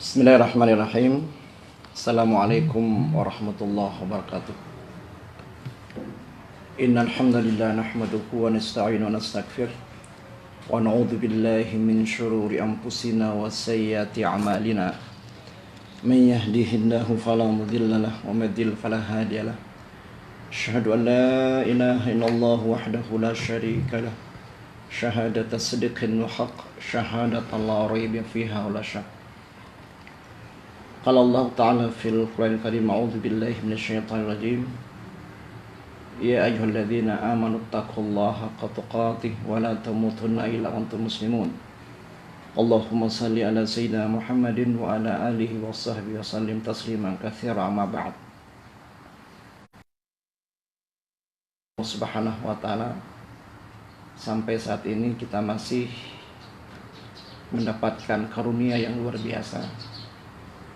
Bismillahirrahmanirrahim. Assalamualaikum warahmatullahi wabarakatuh. Innal hamdalillah nahmaduhu wa nasta'inu wa nastaghfir wa na'udzu billahi min shururi anfusina wa sayyiati a'malina. Man yahdihillahu fala mudilla lahu wa may yudlil fala hadiya lahu. Asyhadu an la ilaha illallah wahdahu la syarika lahu. Syahadata sidqin wa haqq, syahadatan la raiba fiha wa la syak. Qala Allah Ta'ala fil Qur'anil Karim, a'udzu billahi minasyaitonir rajim. Ya ayyuhalladzina amanu taqullaha haqqa tuqatih wa la tamutunna illa wa antum muslimun. Allahumma shalli ala sayyidina Muhammadin wa ala alihi wa sahbihi wa sallim tasliman katsiran, amma ba'd. Subhanahu wa ta'ala, sampai saat ini kita masih mendapatkan karunia yang luar biasa.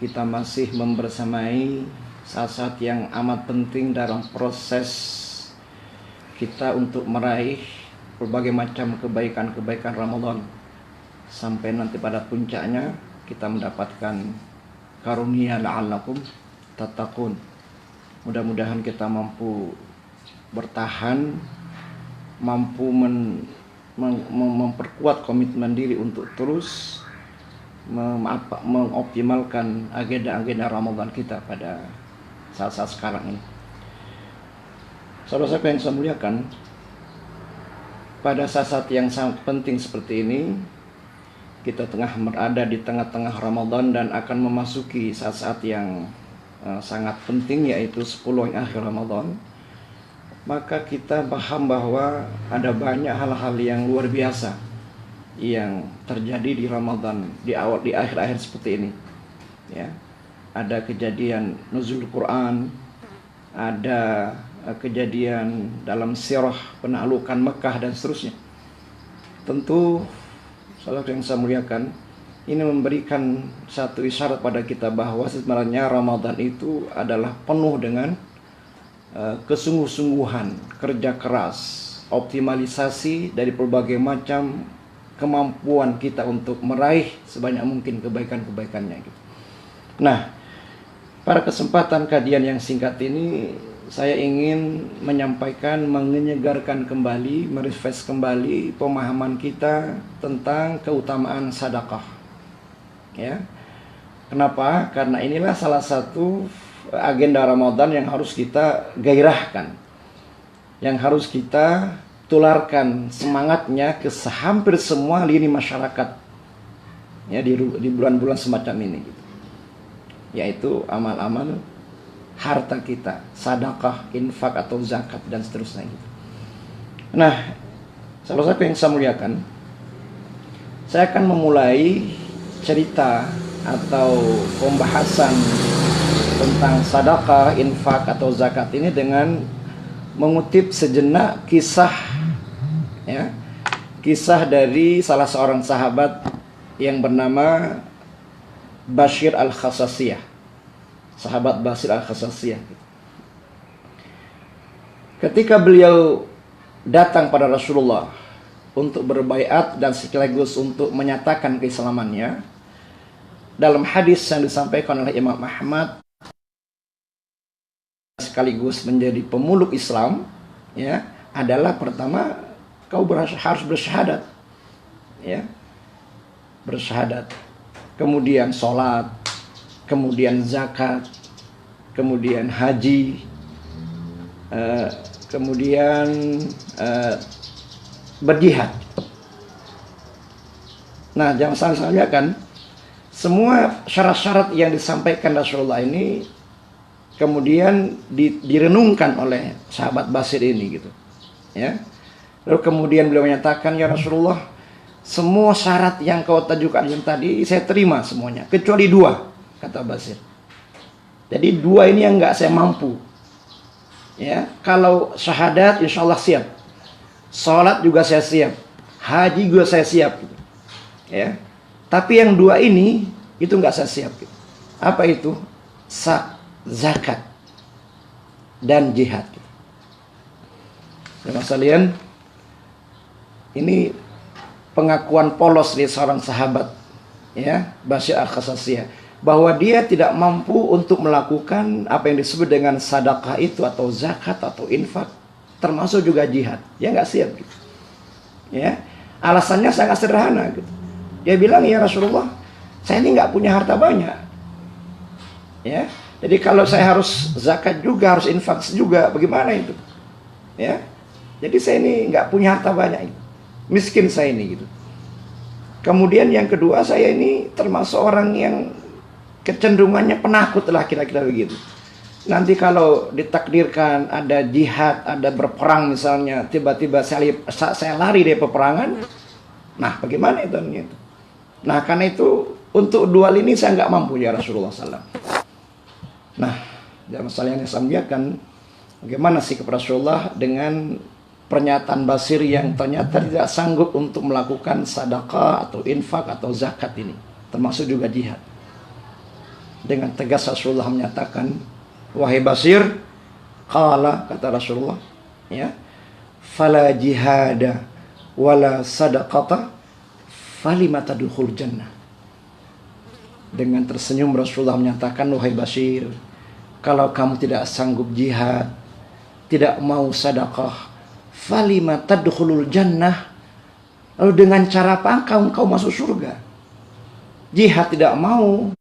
Kita masih membersamai saat-saat yang amat penting dalam proses kita untuk meraih berbagai macam kebaikan-kebaikan Ramadan, sampai nanti pada puncaknya kita mendapatkan karunia la'allakum tattaqun. Mudah-mudahan kita mampu bertahan, mampu memperkuat komitmen diri untuk terus mengoptimalkan agenda-agenda Ramadan kita pada saat-saat sekarang ini. Saudara-saudara yang saya muliakan, pada saat-saat yang sangat penting seperti ini, kita tengah berada di tengah-tengah Ramadan dan akan memasuki saat-saat yang sangat penting, yaitu 10 yang akhir Ramadan. Maka kita paham bahwa ada banyak hal-hal yang luar biasa yang terjadi di Ramadan, di akhir-akhir seperti ini. Ya, ada kejadian nuzul Quran, ada kejadian dalam sirah penaklukan Mekah dan seterusnya. Tentu, saudara yang saya muliakan, ini memberikan satu isyarat pada kita bahwa sebenarnya Ramadan itu adalah penuh dengan kesungguh-sungguhan, kerja keras, optimalisasi dari berbagai macam kemampuan kita untuk meraih sebanyak mungkin kebaikan-kebaikannya gitu. Nah, pada kesempatan kajian yang singkat ini, saya ingin menyampaikan, menyegarkan kembali, merefresh kembali pemahaman kita tentang keutamaan sedekah. Ya. Kenapa? Karena inilah salah satu agenda Ramadan yang harus kita gairahkan, yang harus kita tularkan semangatnya ke hampir semua lini masyarakat, ya, di bulan-bulan semacam ini gitu. Yaitu amal-amal harta kita, sedekah, infak atau zakat dan seterusnya gitu. Nah, salah satu yang saya muliakan, saya akan memulai cerita atau pembahasan tentang sedekah, infak atau zakat ini dengan mengutip sejenak kisah dari salah seorang sahabat yang bernama Bashir Al-Khasasiyah. Sahabat Bashir Al-Khasasiyah. Ketika beliau datang pada Rasulullah untuk berbaiat dan sekaligus untuk menyatakan keislamannya, dalam hadis yang disampaikan oleh Imam Ahmad sekaligus menjadi pemeluk Islam, ya, adalah pertama, kau harus bersyahadat, ya, bersyahadat, kemudian sholat, kemudian zakat, kemudian haji, kemudian berjihad. Nah, jangan salah kan, semua syarat-syarat yang disampaikan Rasulullah ini kemudian direnungkan oleh sahabat Bashir ini gitu, ya. Lalu kemudian beliau menyatakan, ya Rasulullah, semua syarat yang kau tajukan yang tadi saya terima semuanya, kecuali 2, kata Bashir. Jadi 2 ini yang nggak saya mampu. Ya, kalau syahadat insya Allah siap, sholat juga saya siap, haji juga saya siap gitu. Ya, tapi yang 2 ini itu nggak saya siap gitu. Apa itu? Zakat dan jihad. Teman sekalian, ini pengakuan polos dari seorang sahabat, ya, Bashir Al-Khasasiyah. bahwa dia tidak mampu untuk melakukan apa yang disebut dengan sedekah itu atau zakat atau infak, termasuk juga jihad. Dia nggak siap gitu. Ya, alasannya sangat sederhana gitu. Dia bilang, ya Rasulullah, saya ini nggak punya harta banyak. Ya, jadi kalau saya harus zakat juga, harus infak juga, bagaimana itu? Ya, jadi saya ini nggak punya harta banyak, miskin saya ini gitu. Kemudian yang kedua, saya ini termasuk orang yang kecenderungannya penakut lah, kira-kira begitu. Nanti kalau ditakdirkan ada jihad, ada berperang misalnya, tiba-tiba saya lari dari peperangan, nah bagaimana itu? Nah karena itu untuk dua ini saya nggak mampu ya Rasulullah SAW. Nah, masalah yang saya muliakan, bagaimana sih kepada Rasulullah dengan pernyataan Basir yang ternyata tidak sanggup untuk melakukan sedekah atau infak atau zakat ini, termasuk juga jihad. Dengan tegas Rasulullah menyatakan, wahai Basir, qala, kata Rasulullah, ya, fala jihada wala sadaqata falima tadkhul jannah. Dengan tersenyum Rasulullah menyatakan, wahai Basir, kalau kamu tidak sanggup jihad, tidak mau sedekah, falima tadkhulul jannah, lalu dengan cara apa engkau masuk surga? Jihad tidak mau,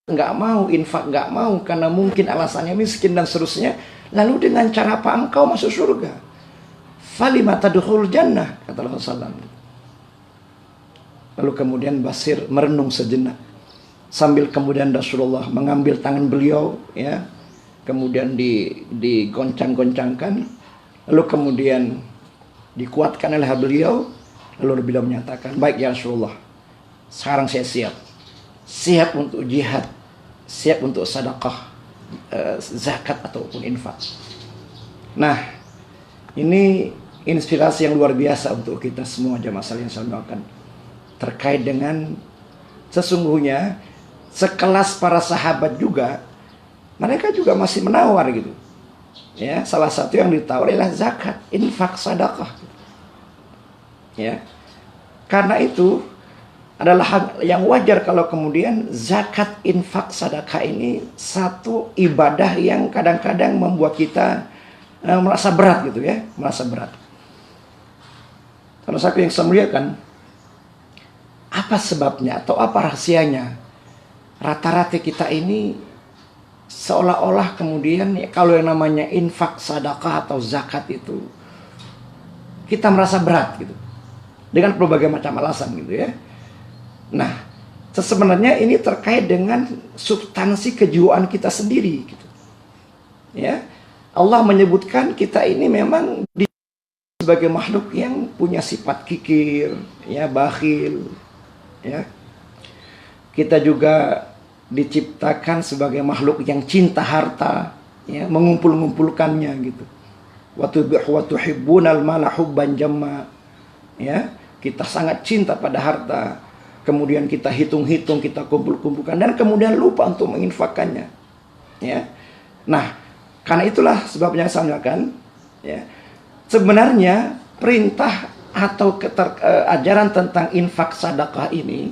nggak mau, infak nggak mau karena mungkin alasannya miskin dan seterusnya, lalu dengan cara apa engkau masuk surga? Falima tadkhulul jannah, kata Rasulullah. Lalu kemudian Basir merenung sejenak, sambil kemudian Rasulullah mengambil tangan beliau, ya, kemudian digoncang-goncangkan, lalu kemudian dikuatkan oleh beliau, lalu beliau menyatakan, baik ya Rasulullah, sekarang saya siap untuk jihad, siap untuk sedekah, zakat ataupun infak. Nah, ini inspirasi yang luar biasa untuk kita semua jamaah sekalian saya doakan, terkait dengan sesungguhnya sekelas para sahabat juga, mereka juga masih menawar gitu. Ya, salah satu yang ditawar adalah zakat, infak, sedekah. Ya. Karena itu adalah hal yang wajar kalau kemudian zakat, infak, sedekah ini satu ibadah yang kadang-kadang membuat kita merasa berat gitu ya, merasa berat. Kalau saya yang saya muliakan, apa sebabnya atau apa rahasianya? Rata-rata kita ini seolah-olah kemudian ya, kalau yang namanya infak, sedekah atau zakat itu kita merasa berat gitu, dengan berbagai macam alasan gitu ya. Nah, sebenarnya ini terkait dengan substansi kejiwaan kita sendiri gitu. Ya. Allah menyebutkan kita ini memang sebagai makhluk yang punya sifat kikir, ya, bakhil, ya. Kita juga diciptakan sebagai makhluk yang cinta harta, ya, mengumpul-ngumpulkannya gitu. Wa tuhibbunal mala hubban jamma. Ya, kita sangat cinta pada harta. Kemudian kita hitung-hitung, kita kumpul-kumpulkan dan kemudian lupa untuk menginfakkannya. Ya. Nah, karena itulah sebabnya saya mengatakan, ya, sebenarnya perintah atau ajaran tentang infak sedekah ini,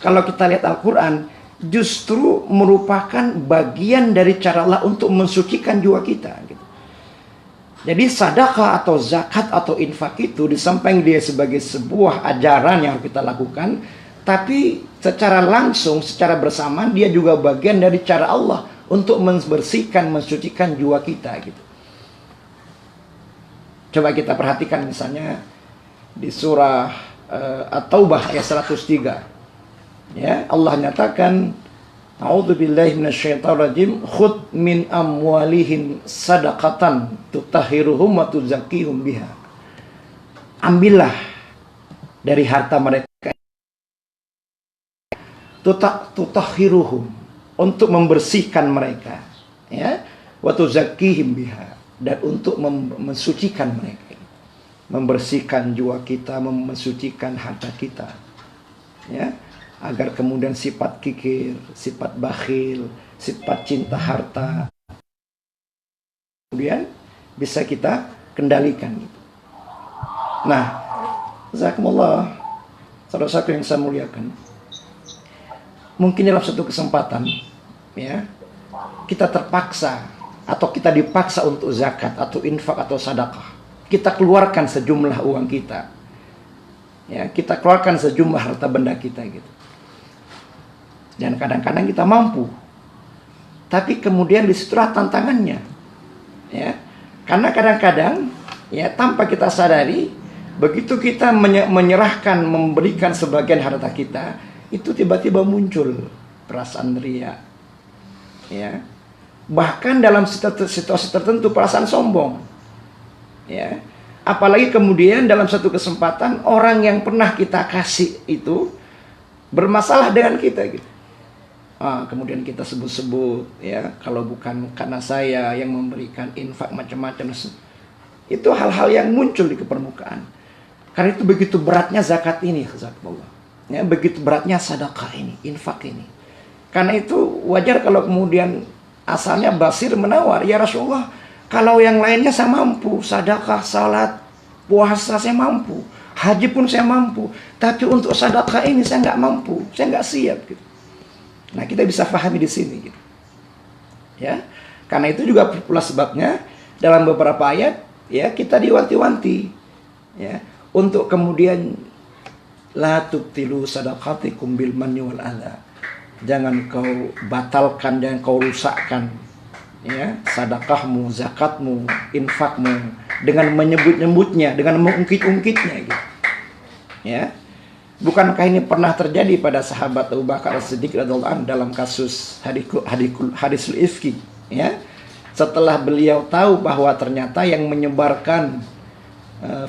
kalau kita lihat Al-Quran, justru merupakan bagian dari cara Allah untuk mensucikan jiwa kita gitu. Jadi sedekah atau zakat atau infak itu disampaikan dia sebagai sebuah ajaran yang kita lakukan, tapi secara langsung, secara bersamaan dia juga bagian dari cara Allah untuk membersihkan, mensucikan jiwa kita gitu. Coba kita perhatikan misalnya di surah At-Taubah ayat 103. Ya, Allah nyatakan, a'udzubillahi minasyaitonirrajim, khudh min amwalihim sadaqatan tutahhiruhum wa tuzakkihum biha. Ambillah dari harta mereka tutahhiruhum, untuk membersihkan mereka, ya, wa tuzakkihim biha, dan untuk mensucikan mereka, membersihkan jiwa kita, mensucikan harta kita, ya, agar kemudian sifat kikir, sifat bakhil, sifat cinta harta kemudian bisa kita kendalikan. Nah, jazakumullah, saudara-saudara yang saya muliakan, mungkin dalam satu kesempatan, ya, kita terpaksa atau kita dipaksa untuk zakat atau infak atau sedekah. Kita keluarkan sejumlah uang kita, ya, kita keluarkan sejumlah harta benda kita gitu. Dan kadang-kadang kita mampu, tapi kemudian disitulah tantangannya, ya, karena kadang-kadang, ya, tanpa kita sadari, begitu kita menyerahkan, memberikan sebagian harta kita, itu tiba-tiba muncul perasaan ria, ya, bahkan dalam situasi tertentu perasaan sombong, ya, apalagi kemudian dalam satu kesempatan orang yang pernah kita kasih itu bermasalah dengan kita gitu. Kemudian kita sebut-sebut, ya, kalau bukan karena saya yang memberikan infak macam-macam. Itu hal-hal yang muncul di permukaan. Karena itu begitu beratnya zakat ini, jazakallah, ya, begitu beratnya sedekah ini, infak ini. Karena itu wajar kalau kemudian asalnya Basir menawar, ya Rasulullah, kalau yang lainnya saya mampu, sedekah, salat, puasa saya mampu, haji pun saya mampu, tapi untuk sedekah ini saya nggak mampu, saya nggak siap gitu. Nah, kita bisa pahami di sini gitu. Ya. Karena itu juga pula sebabnya dalam beberapa ayat, ya, kita diwanti-wanti, ya, untuk kemudian la tubtilu sadaqatikum bil manni wal adza. Jangan kau batalkan, jangan kau rusakkan, ya, sedekahmu, zakatmu, infakmu dengan menyebut-nyebutnya, dengan mengungkit-ungkitnya gitu. Ya. Bukankah ini pernah terjadi pada sahabat Abu Bakar As-Siddiq radhiyallahu anhu dalam kasus hadisul ifki, ya? Setelah beliau tahu bahwa ternyata yang menyebarkan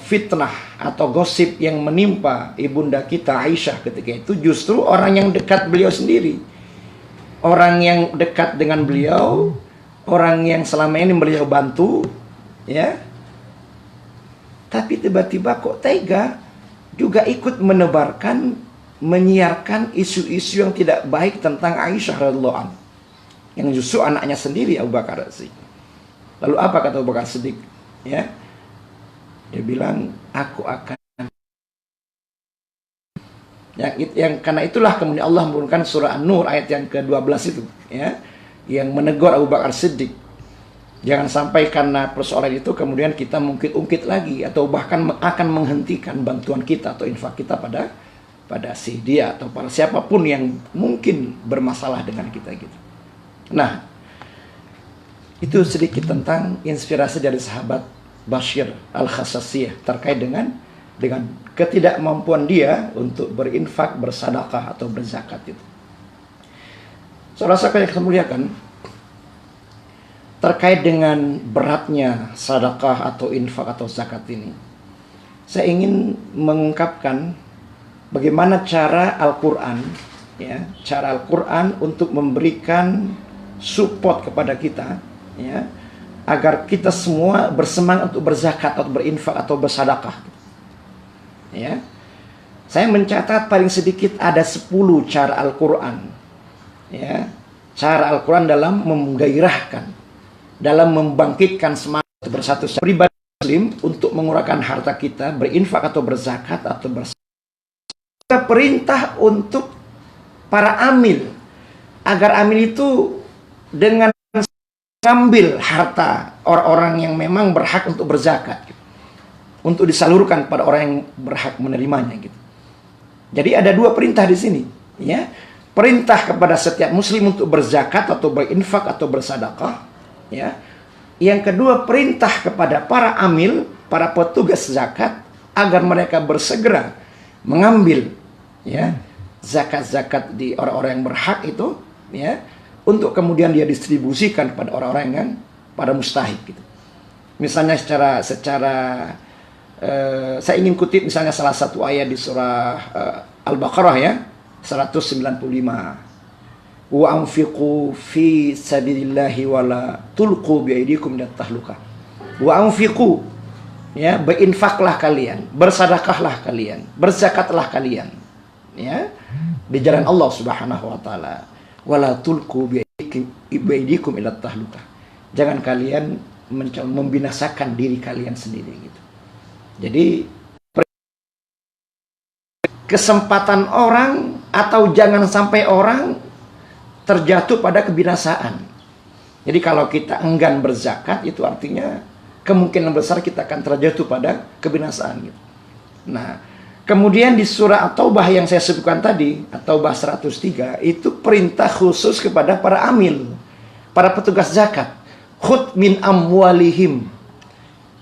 fitnah atau gosip yang menimpa ibunda kita Aisyah ketika itu justru orang yang dekat beliau sendiri. Orang yang dekat dengan beliau, orang yang selama ini beliau bantu, ya. Tapi tiba-tiba kok tega juga ikut menebarkan, menyiarkan isu-isu yang tidak baik tentang Aisyah radhiyallahu anha, yang justru anaknya sendiri Abu Bakar As-Siddiq. Lalu apa kata Abu Bakar As-Siddiq? Ya, dia bilang, aku akan, yang karena itulah kemudian Allah menurunkan surah An-Nur ayat yang ke-12 itu, ya, yang menegur Abu Bakar As-Siddiq. Jangan sampai karena persoalan itu kemudian kita mungkin ungkit lagi atau bahkan akan menghentikan bantuan kita atau infak kita pada si dia atau pada siapapun yang mungkin bermasalah dengan kita gitu. Nah, itu sedikit tentang inspirasi dari sahabat Bashir Al-Khassasiyah terkait dengan ketidakmampuan dia untuk berinfak, bersedekah atau berzakat itu. Saudara-saudara yang saya muliakan, terkait dengan beratnya sedekah atau infak atau zakat ini, saya ingin mengungkapkan bagaimana cara Al-Quran, ya, cara Al-Quran untuk memberikan support kepada kita, ya, agar kita semua bersemangat untuk berzakat atau berinfak atau bersedekah. Ya, saya mencatat paling sedikit ada 10 cara Al-Quran, ya, cara Al-Quran dalam menggairahkan, dalam membangkitkan semangat bersatu pribadi muslim untuk mengurangkan harta kita, berinfak atau berzakat atau bersedekah. Kita perintah untuk para amil, agar amil itu dengan mengambil harta orang-orang yang memang berhak untuk berzakat, gitu, untuk disalurkan pada orang yang berhak menerimanya gitu. Jadi ada 2 perintah di sini, ya. Perintah kepada setiap muslim untuk berzakat atau berinfak atau bersedekah, ya. Yang kedua, perintah kepada para amil, para petugas zakat, agar mereka bersegera mengambil, ya, zakat-zakat di orang-orang yang berhak itu, ya, untuk kemudian dia distribusikan kepada orang-orang yang pada mustahik gitu. Misalnya secara saya ingin kutip misalnya salah satu ayat di surah Al-Baqarah, ya, 195. Wa anfiqu fi sabilillahi wa la tulqu bi aydikum ilat tahluka. Wa anfiqu, ya, berinfaklah kalian, bersedekahlah kalian, berzakatlah kalian, ya, di jalan Allah Subhanahu wa taala. Wa la tulqu bi aydikum ilat tahluka. Jangan kalian membinasakan diri kalian sendiri gitu. Jadi kesempatan orang atau jangan sampai orang terjatuh pada kebinasaan. Jadi kalau kita enggan berzakat, itu artinya kemungkinan besar kita akan terjatuh pada kebinasaan gitu. Nah, kemudian di surah At-Taubah yang saya sebutkan tadi, At-Taubah 103, itu perintah khusus kepada para amil, para petugas zakat. Khudh min amwalihim.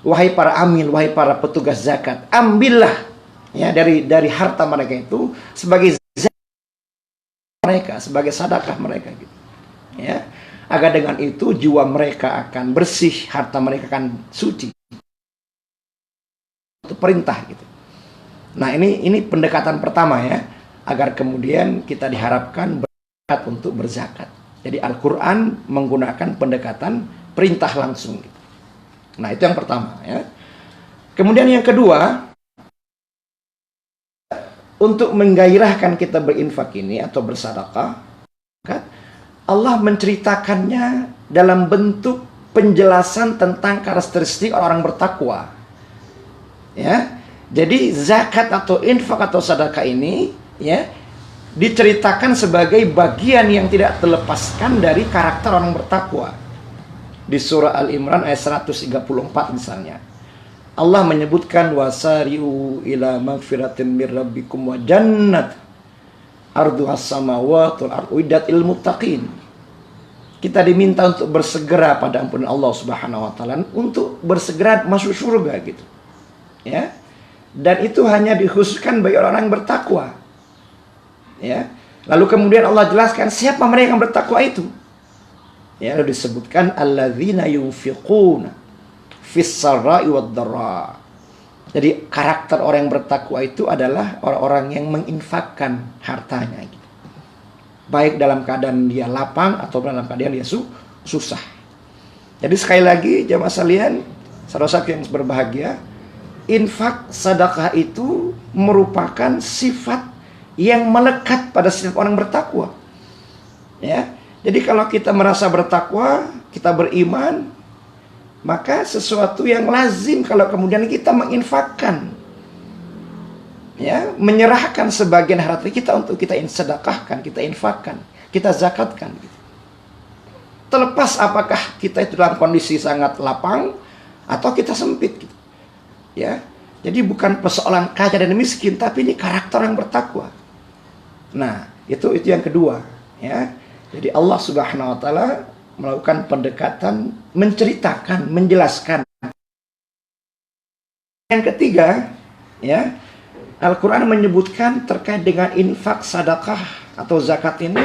Wahai para amil, wahai para petugas zakat, ambillah ya dari harta mereka itu sebagai zakat mereka, sebagai sedekah mereka gitu. Ya. Agar dengan itu jiwa mereka akan bersih, harta mereka akan suci. Itu perintah gitu. Nah, ini pendekatan pertama ya, agar kemudian kita diharapkan berzakat untuk berzakat. Jadi Al-Qur'an menggunakan pendekatan perintah langsung gitu. Nah, itu yang pertama ya. Kemudian yang kedua, untuk menggairahkan kita berinfak ini atau bersedekah, Allah menceritakannya dalam bentuk penjelasan tentang karakteristik orang bertakwa. Ya. Jadi zakat atau infak atau sedekah ini ya diceritakan sebagai bagian yang tidak terlepaskan dari karakter orang bertakwa. Di surah Al-Imran ayat 134 misalnya, Allah menyebutkan wasari'u ila magfiratin mir rabbikum wa jannat arduhas samawati wal ardu uiddat lil muttaqin. Kita diminta untuk bersegera pada ampunan Allah Subhanahu wa taala, untuk bersegera masuk surga gitu. Ya. Dan itu hanya dikhususkan bagi orang yang bertakwa. Ya. Lalu kemudian Allah jelaskan siapa mereka yang bertakwa itu. Ya, lalu disebutkan alladzina yunfiquna fis sarai wad dharra. Jadi karakter orang yang bertakwa itu adalah orang-orang yang menginfakkan hartanya gitu. Baik dalam keadaan dia lapang atau dalam keadaan dia susah. Jadi sekali lagi jamaah sekalian, saudara-saudara yang berbahagia, infak sedekah itu merupakan sifat yang melekat pada setiap orang bertakwa. Ya. Jadi kalau kita merasa bertakwa, kita beriman, maka sesuatu yang lazim kalau kemudian kita menginfakkan, ya, menyerahkan sebagian harta kita untuk kita sedekahkan, kita infakkan, kita zakatkan. Terlepas apakah kita itu dalam kondisi sangat lapang atau kita sempit, gitu. Ya, jadi bukan persoalan kaya dan miskin, tapi ini karakter yang bertakwa. Nah, itu yang kedua, ya. Jadi Allah Subhanahu wa taala melakukan pendekatan, menceritakan, menjelaskan. Yang ketiga, ya, Al-Qur'an menyebutkan terkait dengan infak, sedekah atau zakat ini,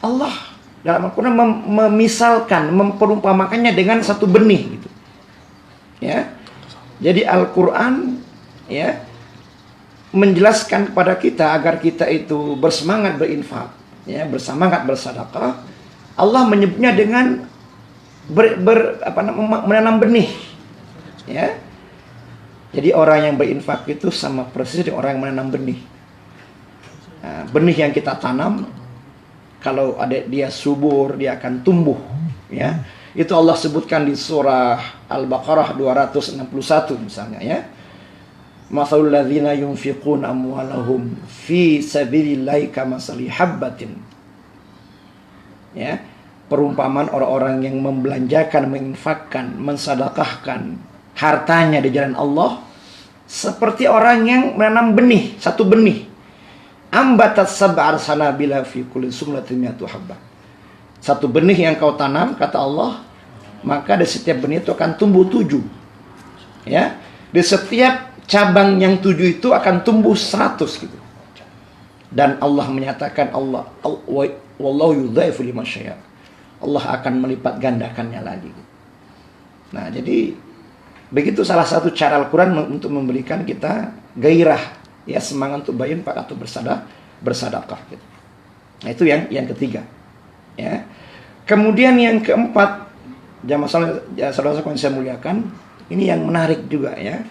Allah dalam Al-Qur'an memisalkan, memperumpamakannya dengan satu benih gitu. Ya. Jadi Al-Qur'an ya menjelaskan kepada kita agar kita itu bersemangat berinfak, ya, bersemangat bersedekah. Allah menyebutnya dengan menanam benih, ya. Jadi orang yang berinfak itu sama persis dengan orang yang menanam benih. Nah, benih yang kita tanam, kalau ada dia subur, dia akan tumbuh, ya. Itu Allah sebutkan di surah Al-Baqarah 261 misalnya, ya. Mathalul ladzina yunfiquna amwalahum fi sabilillahi kamathali habbatin. Ya, perumpamaan orang-orang yang membelanjakan, menginfakkan, mensedekahkan hartanya di jalan Allah seperti orang yang menanam benih, satu benih. Ambatat sab'ar sanabila fi kulli sumlatin mi'atu habbah. Satu benih yang kau tanam, kata Allah, maka di setiap benih itu akan tumbuh 7. Ya, di setiap cabang yang 7 itu akan tumbuh 100 gitu. Dan Allah menyatakan wallahu yudhaifu liman syaya. Allah akan melipat gandakannya lagi. Nah, jadi begitu salah satu cara Al-Qur'an untuk memberikan kita gairah, ya, semangat untuk berinfak atau bersedekah gitu. Nah, itu yang ketiga. Ya. Kemudian yang keempat, jamaah saudara-saudara yang saya muliakan, ini yang menarik juga, ya.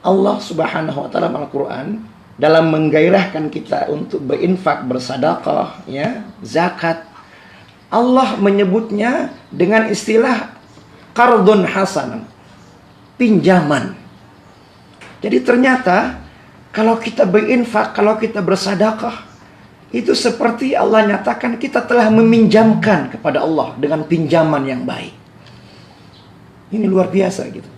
Allah Subhanahu wa taala Al-Qur'an dalam menggairahkan kita untuk berinfak, bersedekah, ya, zakat, Allah menyebutnya dengan istilah qardun hasanan, pinjaman. Jadi ternyata kalau kita berinfak, kalau kita bersedekah, itu seperti Allah nyatakan kita telah meminjamkan kepada Allah dengan pinjaman yang baik. Ini luar biasa gitu.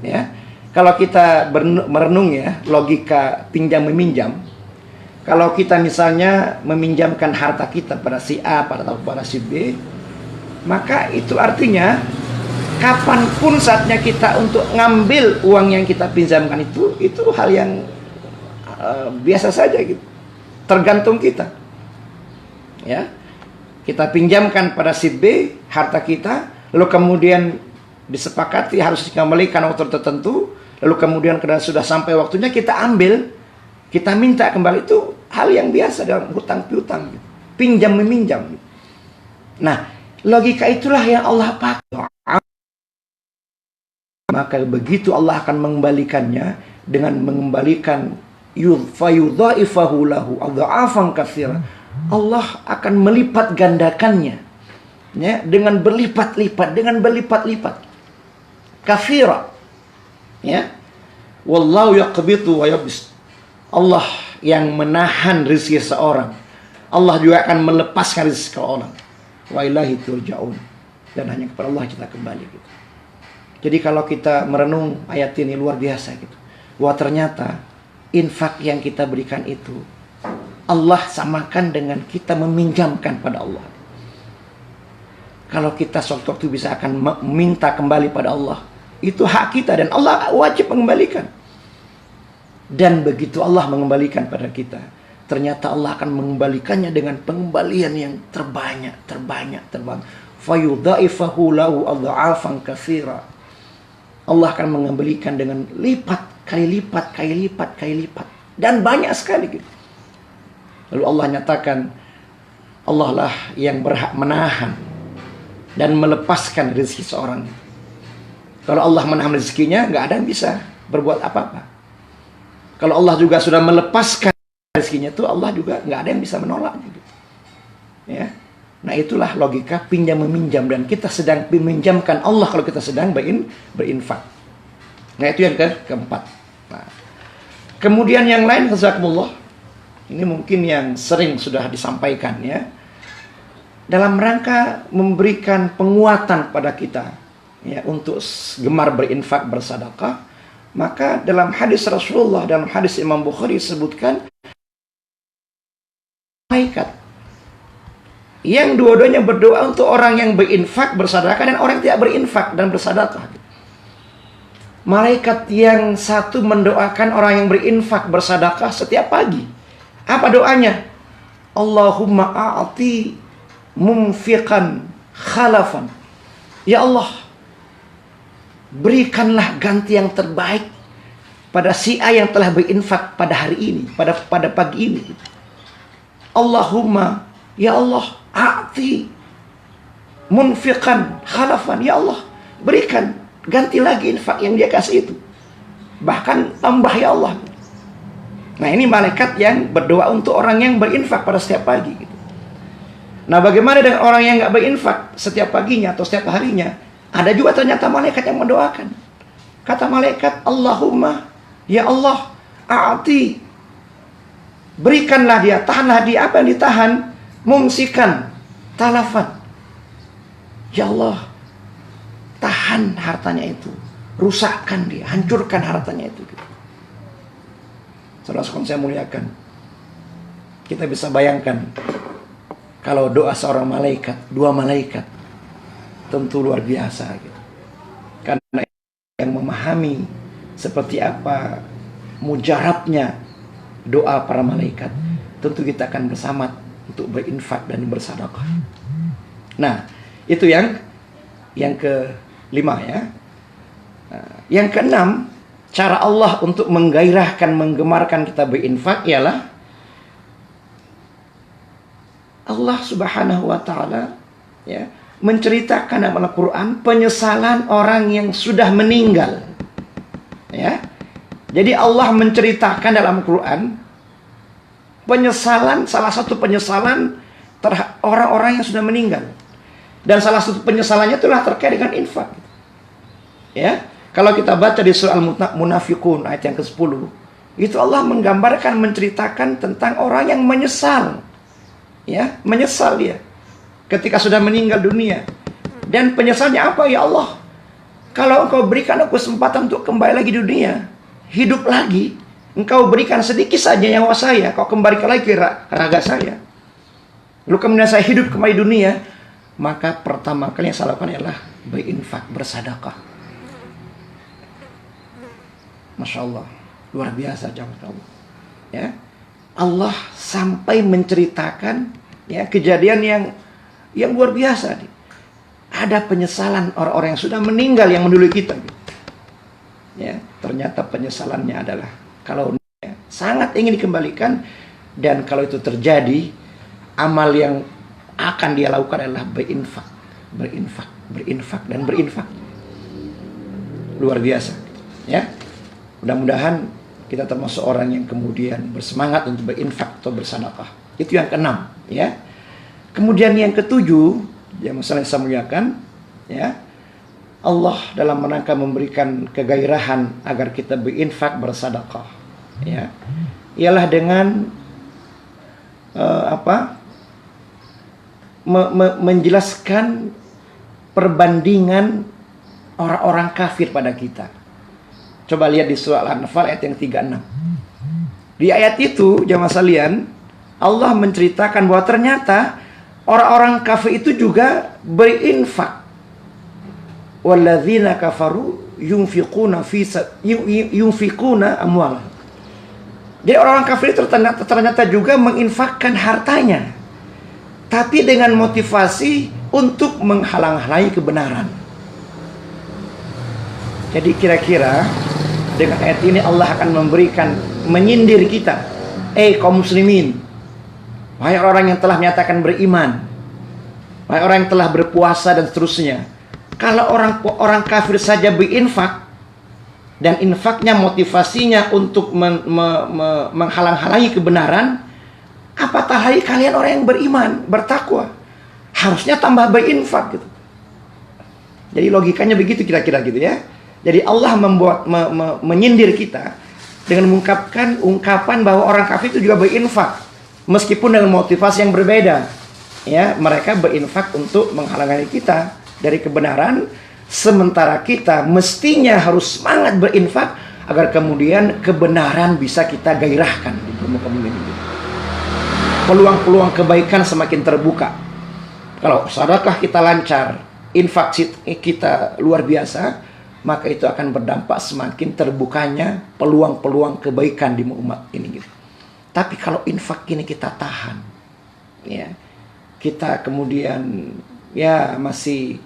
Ya. Kalau kita merenung ya, logika pinjam meminjam. Kalau kita misalnya meminjamkan harta kita pada si A, pada si B, maka itu artinya kapanpun saatnya kita untuk ngambil uang yang kita pinjamkan itu hal yang biasa saja gitu. Tergantung kita. Ya. Kita pinjamkan pada si B harta kita, lalu kemudian disepakati harus dikembalikan waktu tertentu, lalu kemudian karena sudah sampai waktunya kita ambil, kita minta kembali, itu hal yang biasa dalam hutang piutang gitu. Pinjam meminjam gitu. Nah, logika itulah yang Allah pakai. Maka begitu Allah akan mengembalikannya dengan mengembalikan fayudha'ifahu lahu adha'afan katsira. Allah akan melipat gandakannya ya, dengan berlipat-lipat, katsira. Ya. Wallahu yaqbitu wa yabis. Allah yang menahan rezeki seorang. Allah juga akan melepaskan rezeki orang. Wa ilaihi turja'un. Dan hanya kepada Allah kita kembali gitu. Jadi kalau kita merenung ayat ini luar biasa gitu. Wah, ternyata infak yang kita berikan itu Allah samakan dengan kita meminjamkan pada Allah. Kalau kita sewaktu-waktu bisa akan meminta kembali pada Allah, itu hak kita dan Allah wajib mengembalikan. Dan begitu Allah mengembalikan pada kita, ternyata Allah akan mengembalikannya dengan pengembalian yang terbanyak. Fayudha'ifahu lahu adha'afan katsira. Allah akan mengembalikan dengan kali lipat dan banyak sekali gitu. Lalu Allah nyatakan Allah lah yang berhak menahan dan melepaskan rezeki seorang. Kalau Allah menahan rezekinya, nggak ada yang bisa berbuat apa-apa. Kalau Allah juga sudah melepaskan rezekinya itu, Allah juga nggak ada yang bisa menolak gitu. Ya. Nah, itulah logika pinjam meminjam, dan kita sedang meminjamkan Allah kalau kita sedang berinfak. Nah, itu yang keempat. Nah, kemudian yang lain, jazakumullah, ini mungkin yang sering sudah disampaikan ya, dalam rangka memberikan penguatan pada kita ya untuk gemar berinfak, bersedekah. Maka dalam hadis Rasulullah, dalam hadis Imam Bukhari disebutkan malaikat yang dua-duanya berdoa untuk orang yang berinfak, bersedekah, dan orang yang tidak berinfak dan bersedekah. Malaikat yang satu mendoakan orang yang berinfak, bersedekah setiap pagi. Apa doanya? Allahumma a'ti mumfiqan khalafan. Ya Allah, berikanlah ganti yang terbaik pada si A yang telah berinfak pada hari ini, pada pagi ini. Allahumma, ya Allah, a'ti munfiqan khalafan. Ya Allah, berikan ganti lagi infak yang dia kasih itu, bahkan tambah ya Allah. Nah, ini malaikat yang berdoa untuk orang yang berinfak pada setiap pagi gitu. Nah, bagaimana dengan orang yang nggak berinfak setiap paginya atau setiap harinya? Ada juga ternyata malaikat yang mendoakan. Kata malaikat, Allahumma, ya Allah, a'ti, berikanlah dia, tahanlah dia, apa yang ditahan, mumsikan talafan. Ya Allah, tahan hartanya itu, rusakkan dia, hancurkan hartanya itu. Saudara-saudara saya muliakan, kita bisa bayangkan kalau doa seorang malaikat, dua malaikat, tentu luar biasa gitu. Karena yang memahami seperti apa mujarabnya doa para malaikat, tentu kita akan bersama untuk berinfak dan bersedekah. Nah, itu yang kelima ya. Nah, yang keenam, cara Allah untuk menggairahkan, menggemarkan kita berinfak ialah Allah Subhanahu wa taala ya menceritakan dalam Al-Qur'an penyesalan orang yang sudah meninggal. Ya. Jadi Allah menceritakan dalam Al-Qur'an penyesalan, salah satu penyesalan orang-orang yang sudah meninggal. Dan salah satu penyesalannya itulah terkait dengan infak. Ya. Kalau kita baca di surah Al-Munafiqun ayat yang ke-10, itu Allah menggambarkan, menceritakan tentang orang yang menyesal Ya, menyesal dia ketika sudah meninggal dunia. Dan penyesalnya apa? Ya Allah, kalau Engkau berikan aku kesempatan untuk kembali lagi di dunia, hidup lagi, Engkau berikan sedikit saja nyawa saya, Kau kembalikan lagi raga saya, lalu kemudian saya hidup kembali di dunia, maka pertama kali yang saya lakukan adalah berinfak, bersedekah. Masya Allah, luar biasa jamaah Allah. Ya, Allah sampai menceritakan ya kejadian yang luar biasa. Ada penyesalan orang-orang yang sudah meninggal yang mendului kita. Ya, ternyata penyesalannya adalah kalau sangat ingin dikembalikan, dan kalau itu terjadi, amal yang akan dia lakukan adalah berinfak, dan berinfak. Luar biasa. Ya, mudah-mudahan kita termasuk orang yang kemudian bersemangat untuk berinfak atau bersedekah. Itu yang keenam, ya. Kemudian yang ketujuh, yang masalah yang saya muliakan, ya, Allah dalam rangka memberikan kegairahan agar kita berinfak, bersedekah, ya, ialah dengan menjelaskan perbandingan orang-orang kafir pada kita. Coba lihat di surah Al-Anfal ayat yang 36. Di ayat itu, jamaah sekalian, Allah menceritakan bahwa ternyata orang-orang kafir itu juga berinfak. Walladzina kafaru yunfiquna amwal. Jadi orang-orang kafir itu ternyata juga menginfakkan hartanya, tapi dengan motivasi untuk menghalang-halangi kebenaran. Jadi kira-kira dengan ayat ini Allah akan menyindir kita. Kaum muslimin, wahai orang yang telah menyatakan beriman, wahai orang yang telah berpuasa dan seterusnya. Kalau orang kafir saja berinfak, dan infaknya motivasinya untuk menghalang-halangi kebenaran, apatah lagi kalian orang yang beriman, bertakwa, harusnya tambah berinfak gitu. Jadi logikanya begitu kira-kira gitu ya. Jadi Allah menyindir kita dengan mengungkapkan ungkapan bahwa orang kafir itu juga berinfak, meskipun dengan motivasi yang berbeda. Ya, mereka berinfak untuk menghalangi kita dari kebenaran, sementara kita mestinya harus semangat berinfak agar kemudian kebenaran bisa kita gairahkan di muka bumi ini. Peluang-peluang kebaikan semakin terbuka. Kalau sedekah kita lancar, infak kita luar biasa, maka itu akan berdampak semakin terbukanya peluang-peluang kebaikan di umat ini gitu. Tapi kalau infak ini kita tahan, ya, kita kemudian ya masih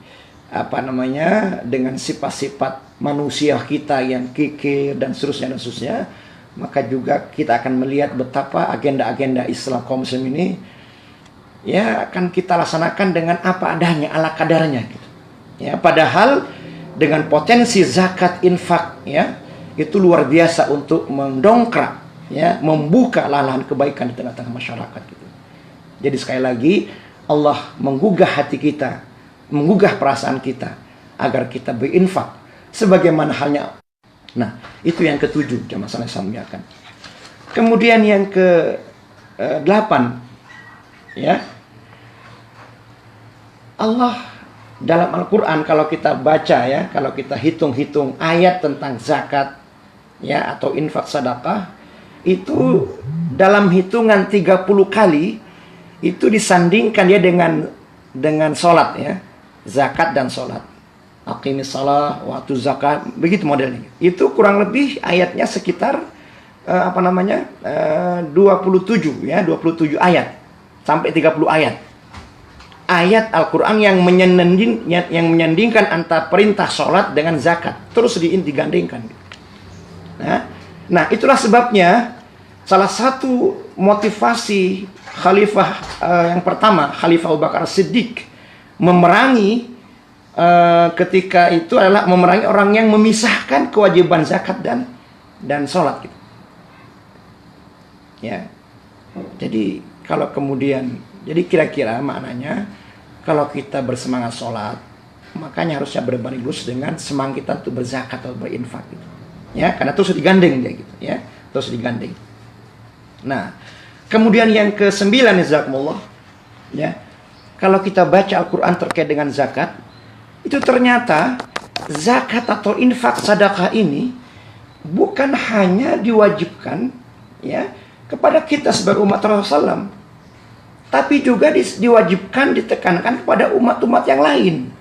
dengan sifat-sifat manusia kita yang kikir dan seterusnya, maka juga kita akan melihat betapa agenda-agenda Islam kaum muslim ini ya akan kita laksanakan dengan apa adanya, ala kadarnya gitu. Ya, padahal dengan potensi zakat infak ya itu luar biasa untuk mendongkrak ya, membuka lahan kebaikan di tengah-tengah masyarakat gitu. Jadi sekali lagi Allah menggugah hati kita, menggugah perasaan kita agar kita berinfak sebagaimana halnya. Nah, itu yang ketujuh, jamaah sekalian saya muliakan. Kemudian yang ke-8 ya, Allah dalam Al-Quran kalau kita baca ya, kalau kita hitung-hitung ayat tentang zakat ya atau infak sedekah, itu dalam hitungan 30 kali itu disandingkan dia dengan sholat ya, zakat dan sholat. Aqimis shalah wa atuz zakat, begitu modelnya. Itu kurang lebih ayatnya sekitar 27 ya, 27 ayat sampai 30 ayat. Ayat Al-Quran yang menyandingkan antara perintah sholat dengan zakat, terus digandingkan. Nah, itulah sebabnya salah satu motivasi Khalifah yang pertama, Khalifah Abu Bakar Siddiq, memerangi ketika itu adalah memerangi orang yang memisahkan kewajiban zakat dan sholat gitu. Ya, jadi kalau kemudian, jadi kira-kira maknanya kalau kita bersemangat sholat, makanya harusnya berbanding lurus dengan semangat kita untuk berzakat atau berinfak gitu. Ya, karena terus digandeng dia gitu ya, terus digandeng. Nah, kemudian yang ke-9 jazakumullah, Ya, kalau kita baca Al-Quran terkait dengan zakat, itu ternyata zakat atau infak sedekah ini bukan hanya diwajibkan ya kepada kita sebagai umat Rasulullah, tapi juga diwajibkan, ditekankan kepada umat-umat yang lain.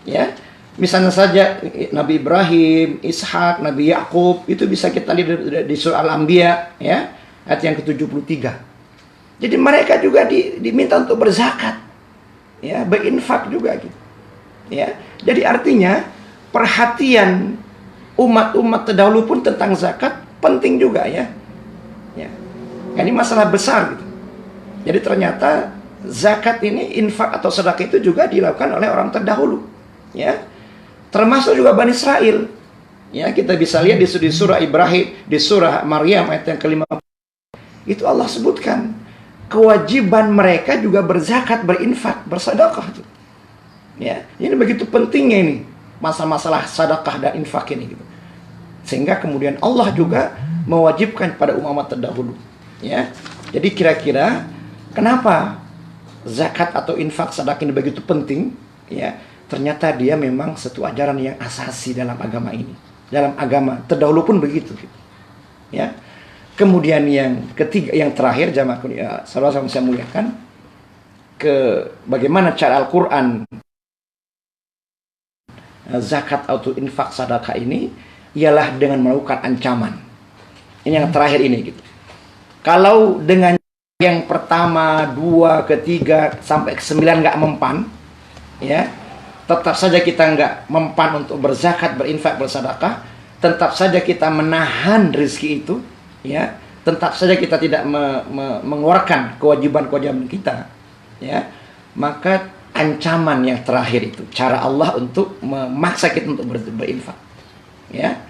Ya, misalnya saja Nabi Ibrahim, Ishak, Nabi Yakub, itu bisa kita lihat di surah Al-Anbiya ya, ayat yang ke-73. Jadi mereka juga diminta untuk berzakat. Ya, berinfak juga gitu. Ya. Jadi artinya perhatian umat-umat terdahulu pun tentang zakat penting juga ya. Ya. Ini masalah besar gitu. Jadi ternyata zakat ini, infak atau sedekah itu juga dilakukan oleh orang terdahulu. Ya. Termasuk juga Bani Israel. Ya, kita bisa lihat di surah Ibrahim, di surah Maryam ayat yang ke-50. Itu Allah sebutkan kewajiban mereka juga berzakat, berinfak, bersedekah. Ya, ini begitu pentingnya ini masalah sedekah dan infak ini gitu. Sehingga kemudian Allah juga mewajibkan pada umat terdahulu. Ya. Jadi kira-kira kenapa zakat atau infak sedekah ini begitu penting? Ya, ternyata dia memang satu ajaran yang asasi dalam agama ini. Dalam agama terdahulu pun begitu gitu. Ya. Kemudian yang ketiga, yang terakhir jamaah ya, saudara saya muliakan, bagaimana cara Al-Quran zakat atau infak sedekah ini ialah dengan melakukan ancaman. Ini yang terakhir ini gitu. Kalau dengan yang pertama, 2, ketiga sampai ke 9 nggak mempan, ya, tetap saja kita nggak mempan untuk berzakat, berinfak, bersedekah, tetap saja kita menahan rezeki itu. Ya, tetap saja kita tidak mengeluarkan kewajiban-kewajiban kita, ya, maka ancaman yang terakhir itu cara Allah untuk memaksa kita untuk berinfak, ya.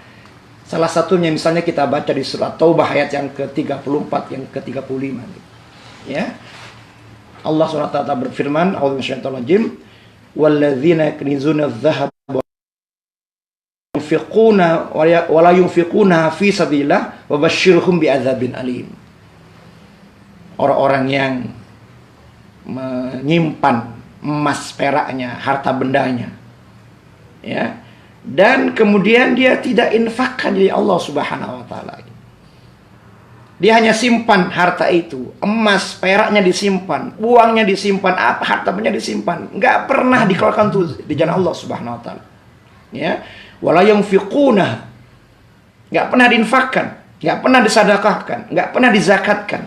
Salah satunya misalnya kita baca di surah Taubah ayat yang ke-34, yang ke-35, ya. Allah SWT berfirman, a'udzu minasyaitonir rajim, walladzina yaknizuna adh-dhahaba yunfiquna wa la yunfiquna fi sabilillah wa basyirhum bi'adzabin alim. Orang-orang yang menyimpan emas peraknya, harta bendanya, ya, dan kemudian dia tidak infakkan dari Allah Subhanahu wa taala. Dia hanya simpan harta itu, emas peraknya disimpan, uangnya disimpan, apa harta benda disimpan, nggak pernah dikeluarkan tuh di jalan Allah Subhanahu wa taala. Ya, wala yunfiquna, nggak pernah diinfakkan, nggak pernah disedekahkan, nggak pernah dizakatkan.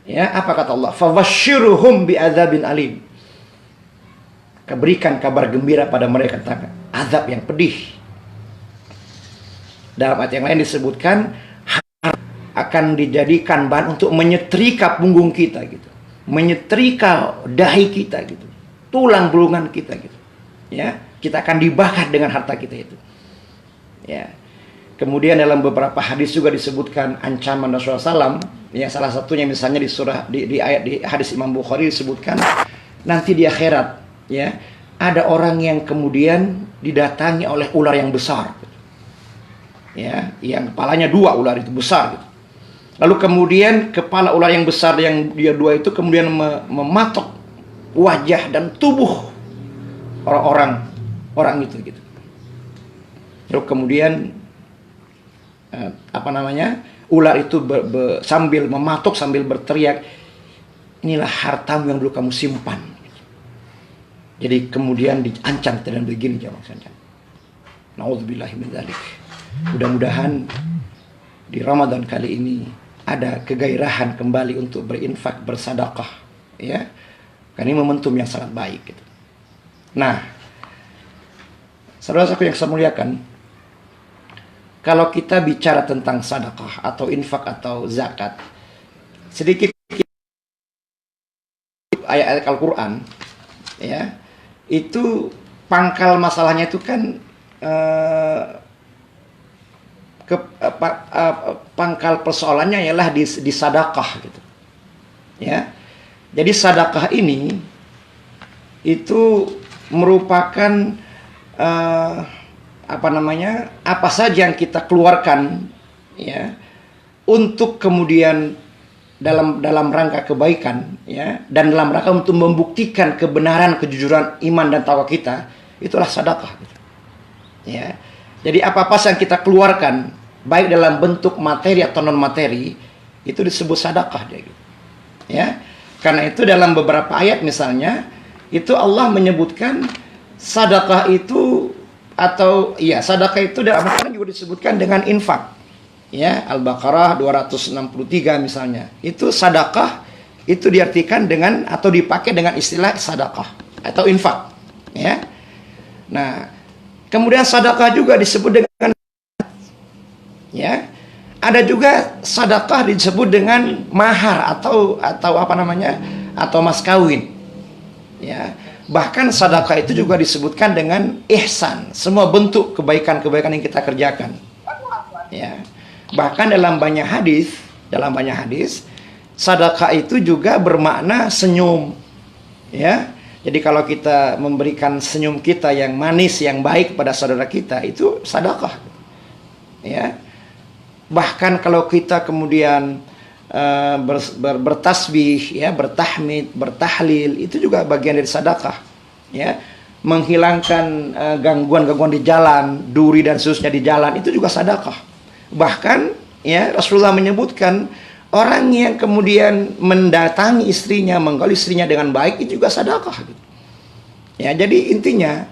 Ya, apa kata Allah? Fabashshirhum bi'adzabin alim. Berikan kabar gembira pada mereka tentang azab yang pedih. Dalam ayat yang lain disebutkan akan dijadikan bahan untuk menyetrika punggung kita gitu, menyetrika dahi kita gitu, tulang belulang kita gitu. Ya, kita akan dibakar dengan harta kita itu. Ya. Kemudian dalam beberapa hadis juga disebutkan ancaman Rasulullah SAW. Ya, salah satunya misalnya di surah di ayat di hadis Imam Bukhari disebutkan nanti di akhirat, ya, ada orang yang kemudian didatangi oleh ular yang besar. Ya, yang kepalanya 2 ular itu besar gitu. Lalu kemudian kepala ular yang besar yang dia 2 itu kemudian mematok wajah dan tubuh orang itu gitu. Lalu kemudian ular itu sambil mematok, sambil berteriak, inilah hartamu yang dulu kamu simpan. Jadi kemudian diancam dengan begini, jamaah sekalian. Nauzubillahi min dzalik. Mudah-mudahan di Ramadan kali ini ada kegairahan kembali untuk berinfak, bersedekah, ya. Karena ini momentum yang sangat baik gitu. Nah, saudara-saudaraku yang saya muliakan, kalau kita bicara tentang sedekah atau infak atau zakat, sedikit ayat-ayat Al-Quran, ya, itu pangkal masalahnya itu kan pangkal persoalannya ialah di sedekah gitu, ya. Jadi sedekah ini itu merupakan apa saja yang kita keluarkan, ya, untuk kemudian dalam rangka kebaikan, ya, dan dalam rangka untuk membuktikan kebenaran, kejujuran iman dan takwa kita, itulah sedekah. Ya. Jadi apa-apa yang kita keluarkan, baik dalam bentuk materi atau non materi, itu disebut sedekah dia. Ya. Karena itu dalam beberapa ayat misalnya, itu Allah menyebutkan sedekah itu sedekah itu dalam Al-Quran juga disebutkan dengan infak. Ya, Al-Baqarah 263 misalnya. Itu sedekah itu diartikan dengan atau dipakai dengan istilah sedekah atau infak, ya. Nah, kemudian sedekah juga disebut dengan, ya. Ada juga sedekah disebut dengan mahar atau apa namanya? Atau mas kawin. Ya. Bahkan sedekah itu juga disebutkan dengan ihsan, semua bentuk kebaikan-kebaikan yang kita kerjakan. Ya. Bahkan dalam banyak hadis, sedekah itu juga bermakna senyum. Ya. Jadi kalau kita memberikan senyum kita yang manis, yang baik pada saudara kita, itu sedekah. Ya. Bahkan kalau kita kemudian bertasbih, ya, bertahmid, bertahlil, itu juga bagian dari sedekah. Ya. Menghilangkan gangguan-gangguan di jalan, duri dan seterusnya di jalan, itu juga sedekah. Bahkan, ya, Rasulullah menyebutkan orang yang kemudian mendatangi istrinya, menggauli istrinya dengan baik, itu juga sedekah. Ya, jadi intinya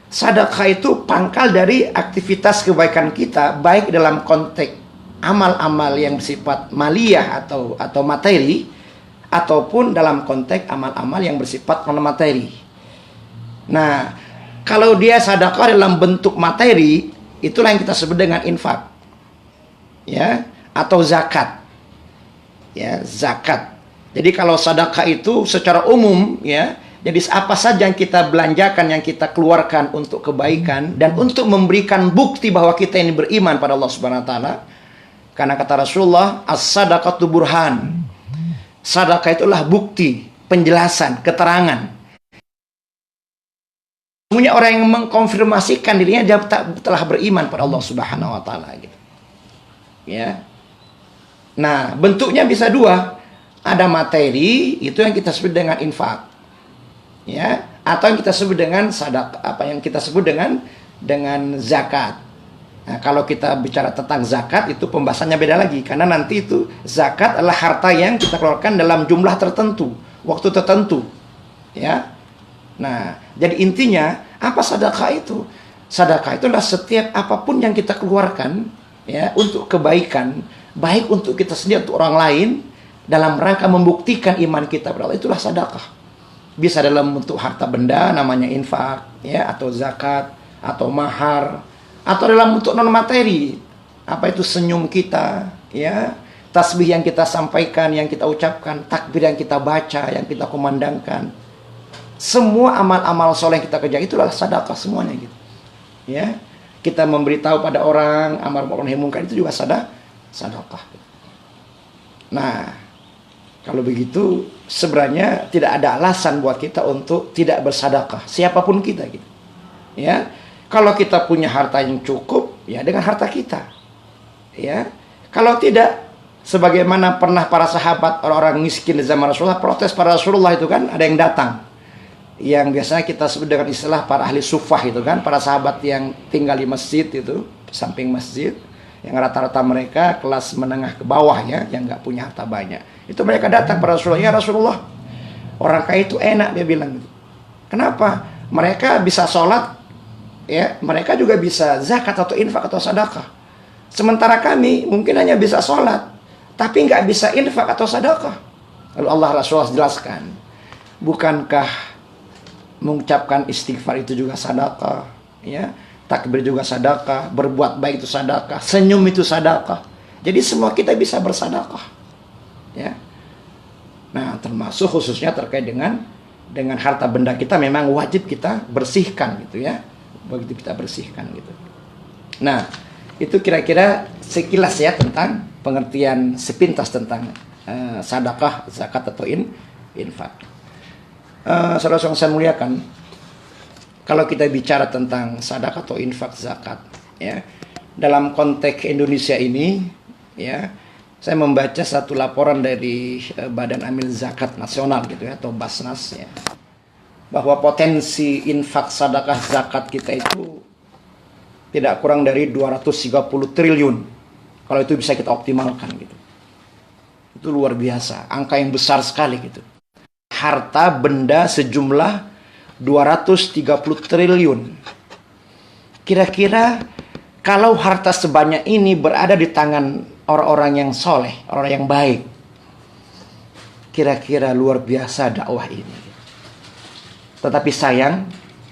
sedekah itu pangkal dari aktivitas kebaikan kita, baik dalam konteks amal-amal yang bersifat maliyah atau materi, ataupun dalam konteks amal-amal yang bersifat non materi. Nah, kalau dia sedekah dalam bentuk materi, itulah yang kita sebut dengan infak. Ya, atau zakat. Ya, zakat. Jadi kalau sedekah itu secara umum, ya, jadi apa saja yang kita belanjakan, yang kita keluarkan untuk kebaikan dan untuk memberikan bukti bahwa kita ini beriman pada Allah Subhanahu wa taala. Karena kata Rasulullah, as-sadaqatu burhan. Sedekah itulah bukti, penjelasan, keterangan. Semuanya orang yang mengkonfirmasikan dirinya dia telah beriman pada Allah Subhanahu wa taala, gitu. Ya. Nah, bentuknya bisa dua. Ada materi, itu yang kita sebut dengan infak. Ya, atau yang kita sebut dengan yang kita sebut dengan zakat. Nah, kalau kita bicara tentang zakat, itu pembahasannya beda lagi, karena nanti itu zakat adalah harta yang kita keluarkan dalam jumlah tertentu, waktu tertentu. Ya. Nah, jadi intinya apa sedekah itu? Sedekah itu adalah setiap apapun yang kita keluarkan, ya, untuk kebaikan, baik untuk kita sendiri atau orang lain, dalam rangka membuktikan iman kita pada Allah, itulah sedekah. Bisa dalam bentuk harta benda, namanya infak, ya, atau zakat, atau mahar, atau dalam bentuk non materi, apa itu senyum kita, ya, tasbih yang kita sampaikan, yang kita ucapkan, takbir yang kita baca, yang kita kumandangkan, semua amal-amal soleh yang kita kerjakan itulah sedekah semuanya, gitu. Ya. Kita memberitahu pada orang amar ma'ruf nahi munkar, itu juga sedekah. Nah, kalau begitu sebenarnya tidak ada alasan buat kita untuk tidak bersedekah, siapapun kita, gitu. Ya, kalau kita punya harta yang cukup, ya dengan harta kita. Ya, kalau tidak, sebagaimana pernah para sahabat orang-orang miskin di zaman Rasulullah protes pada Rasulullah, itu kan ada yang datang, yang biasanya kita sebut dengan istilah para ahli sufah, itu kan para sahabat yang tinggal di masjid, itu samping masjid, yang rata-rata mereka kelas menengah ke bawah, ya, yang nggak punya harta banyak. Itu mereka datang pada Rasulullah, ya Rasulullah, orang kaya itu enak, dia bilang. Kenapa? Mereka bisa sholat, ya, mereka juga bisa zakat atau infak atau sedekah. Sementara kami mungkin hanya bisa sholat, tapi nggak bisa infak atau sedekah. Lalu Allah Rasulullah jelaskan, bukankah mengucapkan istighfar itu juga sedekah, ya, takbir juga sedekah, berbuat baik itu sedekah, senyum itu sedekah. Jadi semua kita bisa bersedekah, ya. Nah, termasuk khususnya terkait dengan harta benda kita, memang wajib kita bersihkan, gitu, ya. Begitu kita bersihkan, gitu. Nah, itu kira-kira sekilas, ya, tentang pengertian sepintas tentang sedekah, zakat atau infak. Saudara-saudara saya muliakan, kalau kita bicara tentang sedekah atau infak, zakat, ya, dalam konteks Indonesia ini, ya, Saya membaca satu laporan dari Badan Amil Zakat Nasional gitu ya, atau Basnas ya, bahwa potensi infak sedekah zakat kita itu tidak kurang dari 230 triliun kalau itu bisa kita optimalkan gitu. Itu luar biasa, angka yang besar sekali gitu. Harta benda sejumlah 230 triliun. Kira-kira kalau harta sebanyak ini berada di tangan orang-orang yang soleh, orang yang baik, kira-kira luar biasa dakwah ini. Tetapi sayang,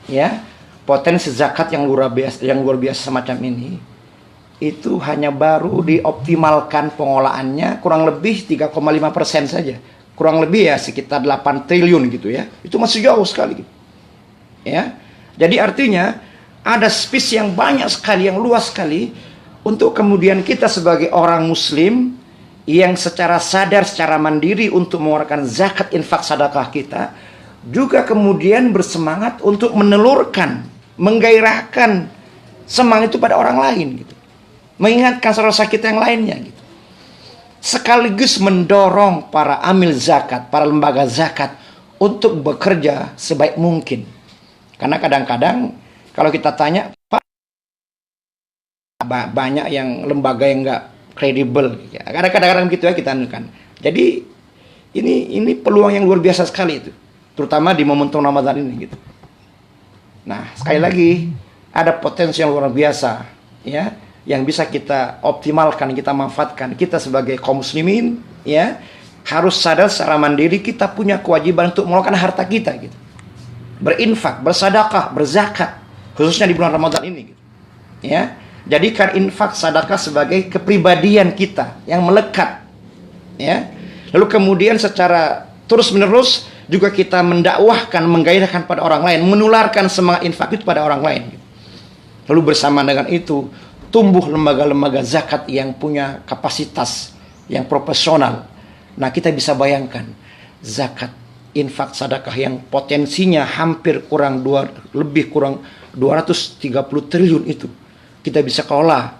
ya, potensi zakat yang luar biasa semacam ini itu hanya baru dioptimalkan pengolahannya kurang lebih 3,5% saja. Kurang lebih ya sekitar 8 triliun gitu ya. Itu masih jauh sekali. Ya. Jadi artinya ada space yang banyak sekali, yang luas sekali untuk kemudian kita sebagai orang muslim yang secara sadar, secara mandiri untuk mengeluarkan zakat infak sedekah kita, juga kemudian bersemangat untuk menelurkan, menggairahkan semangat itu pada orang lain gitu. Mengingatkan saudara kita yang lainnya gitu. Sekaligus mendorong para amil zakat, para lembaga zakat untuk bekerja sebaik mungkin. Karena kadang-kadang kalau kita tanya, Pak, banyak yang lembaga yang nggak kredibel. Ya, kadang-kadang gitu ya kita anukan. Jadi ini peluang yang luar biasa sekali itu, terutama di momentum Ramadan ini gitu. Nah, sekali lagi ada potensi yang luar biasa ya, yang bisa kita optimalkan, kita manfaatkan. Kita sebagai kaum muslimin ya harus sadar secara mandiri kita punya kewajiban untuk mengeluarkan harta kita gitu. Berinfak, bersedekah, berzakat, khususnya di bulan Ramadan ini gitu. Ya. Jadikan infak sedekah sebagai kepribadian kita yang melekat. Ya. Lalu kemudian secara terus-menerus juga kita mendakwahkan, menggairahkan pada orang lain, menularkan semangat infak itu pada orang lain. Lalu bersama dengan itu tumbuh lembaga-lembaga zakat yang punya kapasitas yang profesional. Nah, kita bisa bayangkan zakat infak sedekah yang potensinya hampir lebih kurang 230 triliun itu kita bisa kelola,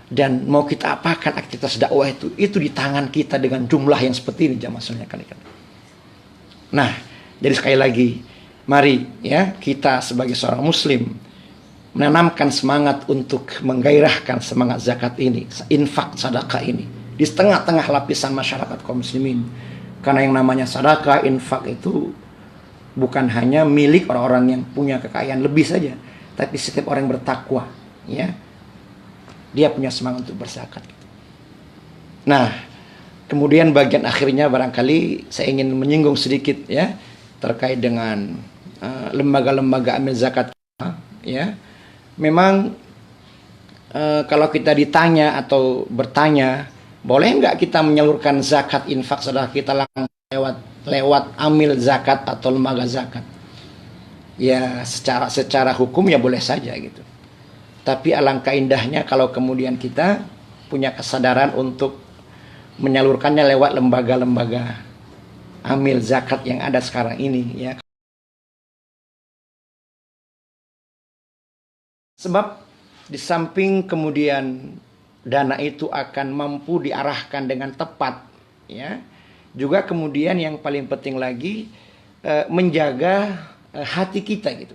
dan mau kita apakan aktivitas dakwah itu di tangan kita dengan jumlah yang seperti ini jamaah sekalian kan. Nah, jadi sekali lagi mari ya kita sebagai seorang muslim menanamkan semangat untuk menggairahkan semangat zakat ini, infak sedekah ini di tengah-tengah lapisan masyarakat kaum muslimin. Karena yang namanya sedekah, infak itu bukan hanya milik orang-orang yang punya kekayaan lebih saja, tapi setiap orang yang bertakwa, ya, dia punya semangat untuk berzakat. Nah, kemudian bagian akhirnya barangkali saya ingin menyinggung sedikit ya terkait dengan lembaga-lembaga amil zakat, ya. Memang kalau kita ditanya atau bertanya, boleh nggak kita menyalurkan zakat infak sedekah kita langsung lewat amil zakat atau lembaga zakat? Ya secara hukum ya boleh saja gitu. Tapi alangkah indahnya kalau kemudian kita punya kesadaran untuk menyalurkannya lewat lembaga-lembaga amil zakat yang ada sekarang ini ya. Sebab di samping kemudian dana itu akan mampu diarahkan dengan tepat ya, juga kemudian yang paling penting lagi menjaga hati kita gitu.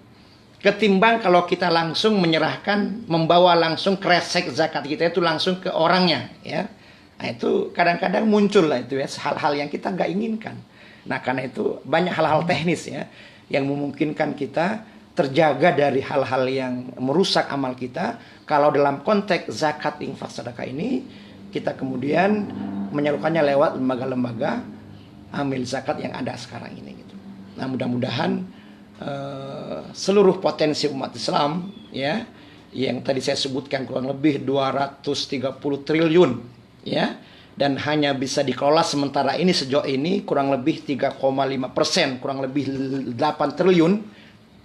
Ketimbang kalau kita langsung menyerahkan, membawa langsung kresek zakat kita itu langsung ke orangnya ya. Nah, itu kadang-kadang muncul lah itu ya hal-hal yang kita nggak inginkan. Nah, karena itu banyak hal-hal teknis ya yang memungkinkan kita terjaga dari hal-hal yang merusak amal kita. Kalau dalam konteks zakat infak sedekah ini kita kemudian menyalurkannya lewat lembaga-lembaga amil zakat yang ada sekarang ini gitu. Nah, mudah-mudahan seluruh potensi umat Islam ya yang tadi saya sebutkan kurang lebih 230 triliun ya, dan hanya bisa dikelola sementara ini sejauh ini kurang lebih 3,5%, kurang lebih 8 triliun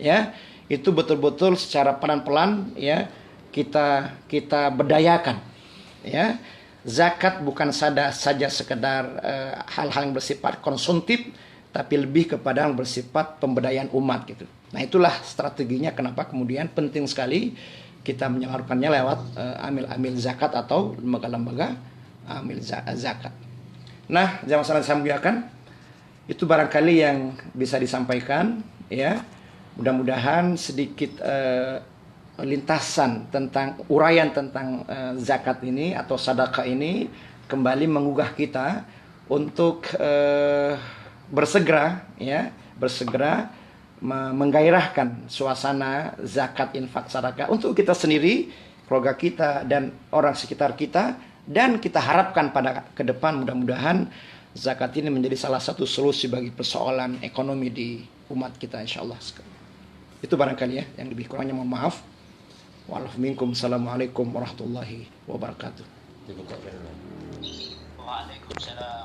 ya, itu betul-betul secara pelan-pelan ya kita berdayakan ya. Zakat bukan saja sekedar hal-hal yang bersifat konsumtif, tapi lebih kepada yang bersifat pemberdayaan umat gitu. Nah, itulah strateginya kenapa kemudian penting sekali kita menyalurkannya lewat amil-amil zakat atau lembaga-lembaga amil zakat. Nah, jamaah salat saya muliakan, itu barangkali yang bisa disampaikan ya. Mudah-mudahan sedikit lintasan tentang uraian tentang zakat ini atau sedekah ini kembali menggugah kita untuk bersegera menggairahkan suasana zakat, infak, sedekah untuk kita sendiri, keluarga kita dan orang sekitar kita, dan kita harapkan pada ke depan mudah-mudahan zakat ini menjadi salah satu solusi bagi persoalan ekonomi di umat kita insyaallah. Itu barangkali ya, yang lebih kurangnya mohon maaf. Waalaikumsalam warahmatullahi wabarakatuh. Waalaikumsalam